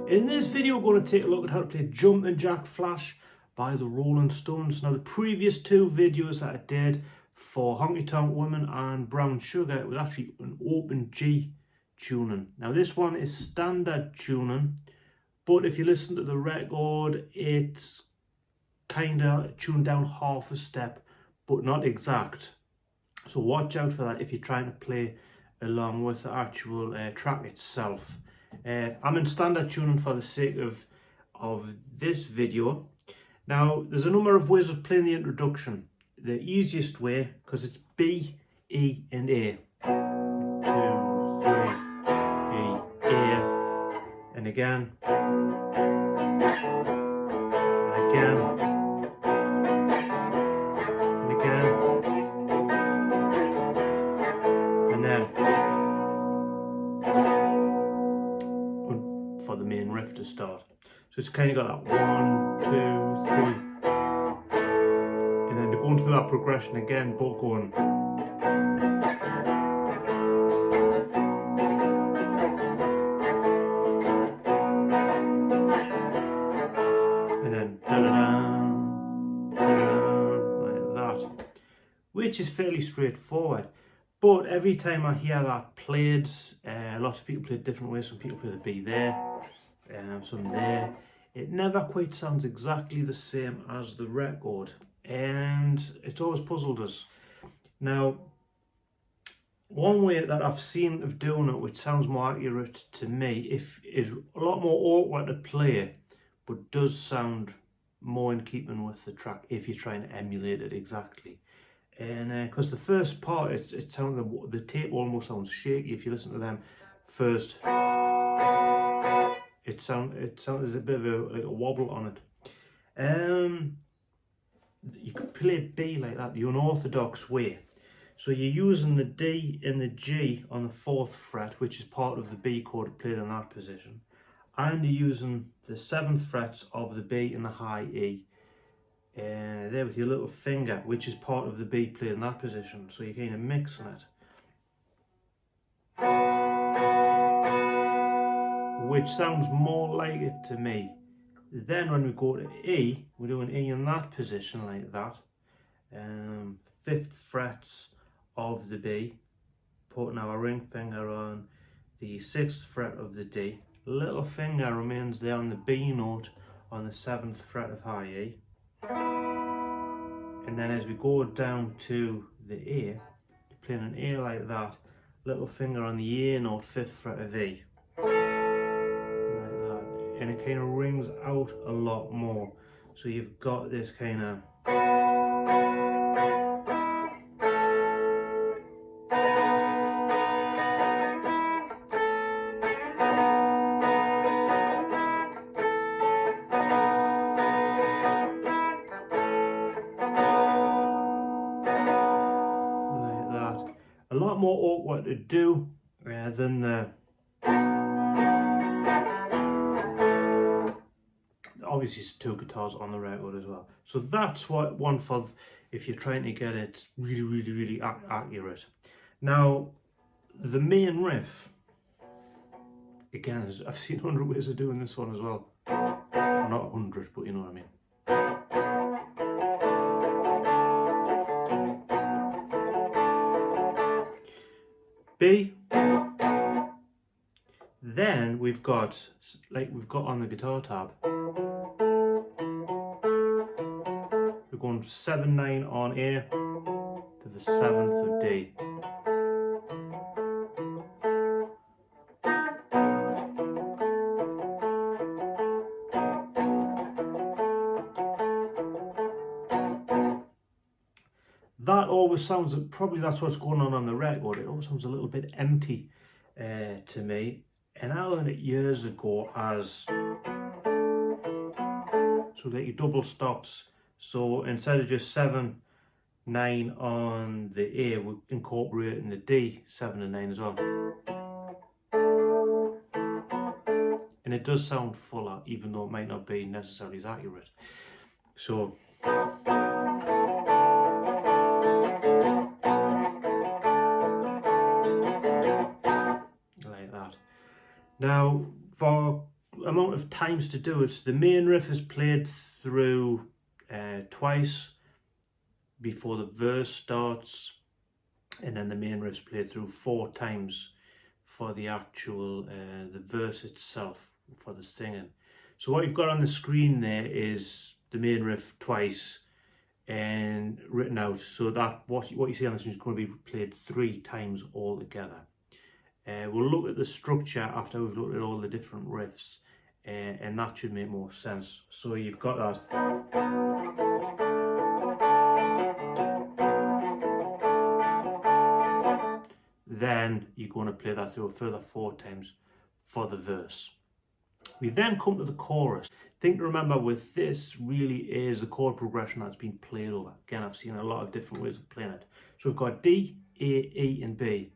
In this video, we're going to take a look at how to play Jumpin' Jack Flash by the Rolling Stones. Now, the previous two videos that I did for Honky Tonk Woman and Brown Sugar, it was actually an open G tuning. Now, this one is standard tuning, but if you listen to the record, it's kind of tuned down half a step, but not exact. So watch out for that if you're trying to play along with the actual track itself. I'm in standard tuning for the sake of this video. Now, there's a number of ways of playing the introduction. The easiest way, because it's B, E and A. 2, 3, E, A, and again, and again, and again, and then for the main riff to start. So it's kind of got that 1, 2, 3, and then to go into that progression again, both going. And then like that, which is fairly straightforward. But every time I hear that played, lots of people play it different ways. Some people play the B there, some there. It never quite sounds exactly the same as the record, and it's always puzzled us. Now, one way that I've seen of doing it, which sounds more accurate to me, is a lot more awkward to play, but does sound more in keeping with the track if you're trying to emulate it exactly. And because the first part, it sounds, the tape almost sounds shaky. If you listen to them first, it sounds there's a bit of a wobble on it. You could play B like that, the unorthodox way. So you're using the D and the G on the 4th fret, which is part of the B chord played in that position, and you're using the 7th frets of the B and the high E. There with your little finger, which is part of the B played in that position. So you're kind of mixing it, which sounds more like it to me. Then when we go to E, we're doing E in that position like that. 5th frets of the B, putting our ring finger on the 6th fret of the D. Little finger remains there on the B note on the 7th fret of high E. And then as we go down to the A, playing an A like that, little finger on the A note, 5th fret of E. Like that. And it kind of rings out a lot more. So you've got this kind of a lot more awkward to do than the. Obviously, it's 2 guitars on the record as well. So that's what one for if you're trying to get it really accurate. Now, the main riff. Again, I've seen 100 ways of doing this one as well. Not 100, but you know what I mean. B, then we've got, like we've got on the guitar tab, we're going 7/9 on A to the 7th of D. That always sounds, probably that's what's going on the record, it always sounds a little bit empty to me. And I learned it years ago as, so that you double stops. So instead of just 7/9 on the A, we're incorporating the D 7 and 9 as well. And it does sound fuller, even though it might not be necessarily as accurate. So like that. Now, for amount of times to do it. The main riff is played through twice before the verse starts, and then the main riff's played through 4 times for the actual the verse itself, for the singing. So what you've got on the screen there is the main riff twice and written out, so that what you see on the screen is going to be played 3 times altogether. We'll look at the structure after we've looked at all the different riffs, and that should make more sense. So you've got that. Then you're going to play that through a further 4 times for the verse. We then come to the chorus. Think to remember with this really is the chord progression that's been played over. Again, I've seen a lot of different ways of playing it. So we've got D, A, E and B.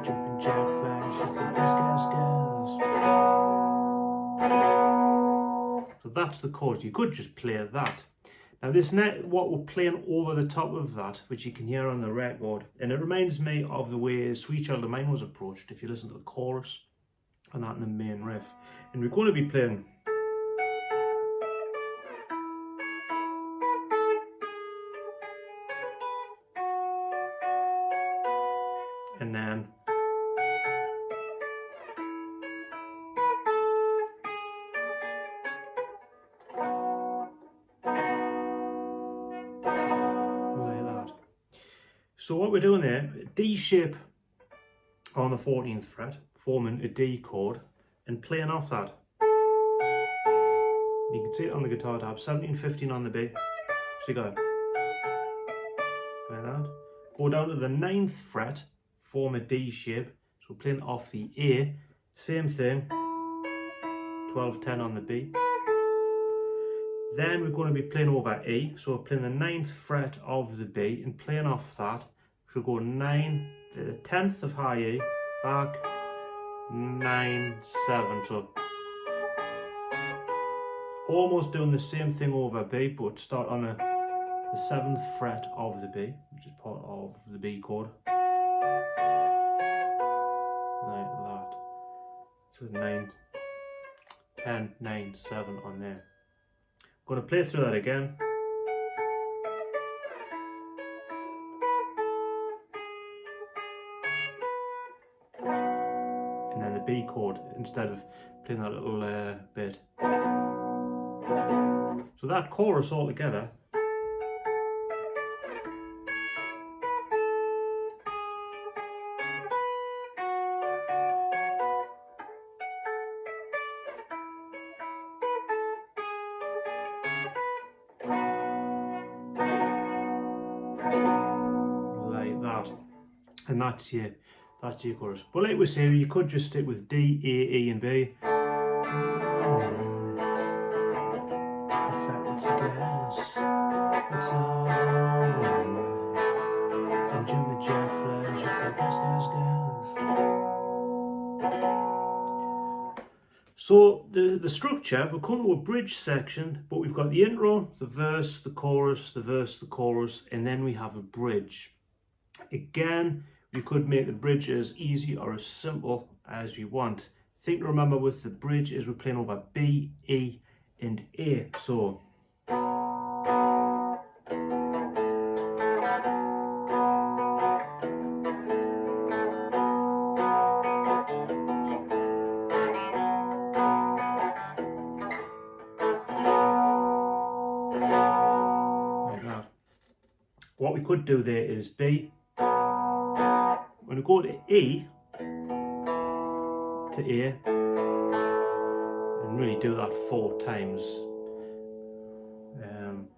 Jumpin' jack flash, it's the gas. So that's the chorus. You could just play that. Now this what we're playing over the top of that, which you can hear on the record, and it reminds me of the way Sweet Child of Mine was approached, if you listen to the chorus and that in the main riff. And we're going to be playing and then so what we're doing there, D shape on the 14th fret, forming a D chord and playing off that. You can see it on the guitar tab, 17, 15 on the B. So you got it like that. Go down to the 9th fret, form a D shape. So we're playing off the A, same thing, 12, 10 on the B. Then we're going to be playing over E, so we're playing the 9th fret of the B and playing off that. So go 9, the 10th of high E, back, 9, 7. So almost doing the same thing over B, but start on the 7th fret of the B, which is part of the B chord. Like that. So 9, 10, 9, 7 on there. I'm going to play through that again. And then the B chord instead of playing that little bit. So that chorus all together . Like that. And that's your chorus. But like we say, you could just stick with D, A, E and B. So the structure, we'll come to a bridge section, but we've got the intro, the verse, the chorus, the verse, the chorus, and then we have a bridge. Again, we could make the bridge as easy or as simple as we want. Thing to remember with the bridge is we're playing over B, E and A. So like that. What we could do there is B. When we go to E to A, and really do that 4 times. And then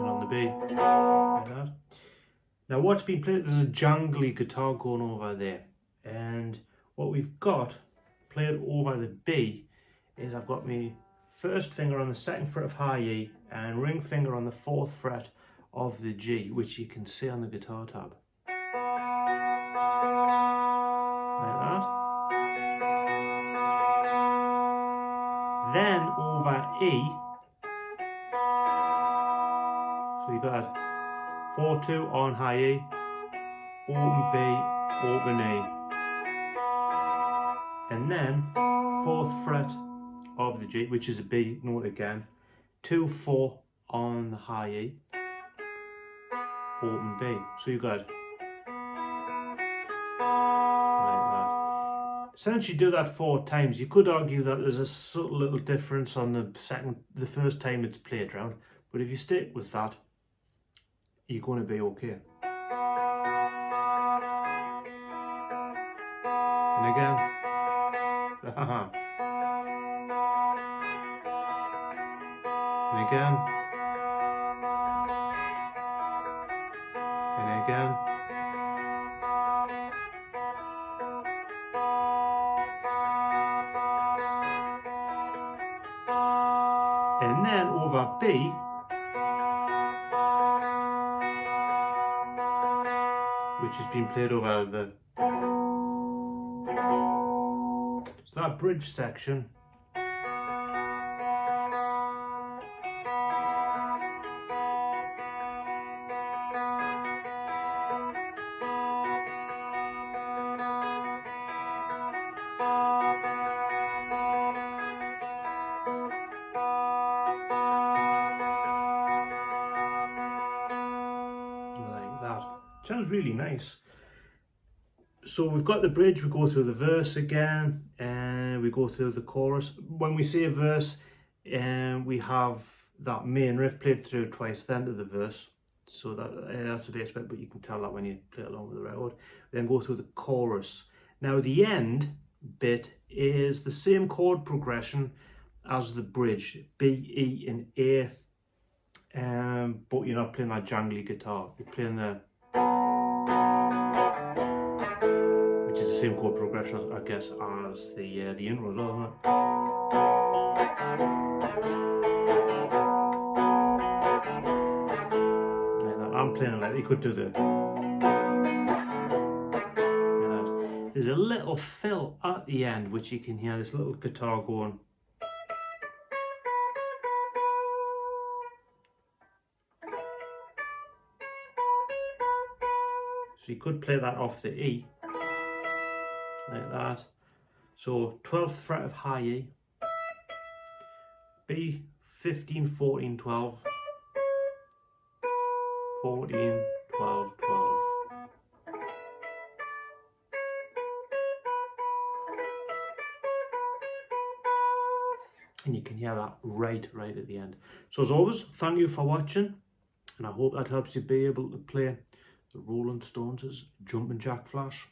on the B, like that. Now what's been played, there's a jangly guitar going over there, and what we've got played over the B is I've got my first finger on the 2nd fret of high E and ring finger on the 4th fret of the G, which you can see on the guitar tab. Like that. Then over E, so you got 4-2 on high E, open B, open E. And then 4th fret of the G, which is a B note again, 2-4 on the high E, open B. So you got like that. Since you do that 4 times, you could argue that there's a subtle little difference on the first time it's played round, but if you stick with that, you're going to be okay. And again. And again. And again. And then over B, which has been played over the, so that bridge section, sounds really nice. So we've got the bridge, we go through the verse again, and we go through the chorus. When we say a verse, we have that main riff played through twice, then to the verse. So that's a bass bit, but you can tell that when you play along with the record. Then go through the chorus. Now the end bit is the same chord progression as the bridge, B, E, and A, but you're not playing that jangly guitar. You're playing the, which is the same chord progression, I guess, as the intro, isn't it? Like I'm playing it like you could do the. There's a little fill at the end, which you can hear this little guitar going. So you could play that off the E, like that. So 12th fret of high E, B, 15, 14, 12, 14, 12, 12. And you can hear that right at the end. So as always, thank you for watching, and I hope that helps you be able to play the Rolling Stones' Jumpin' Jack Flash.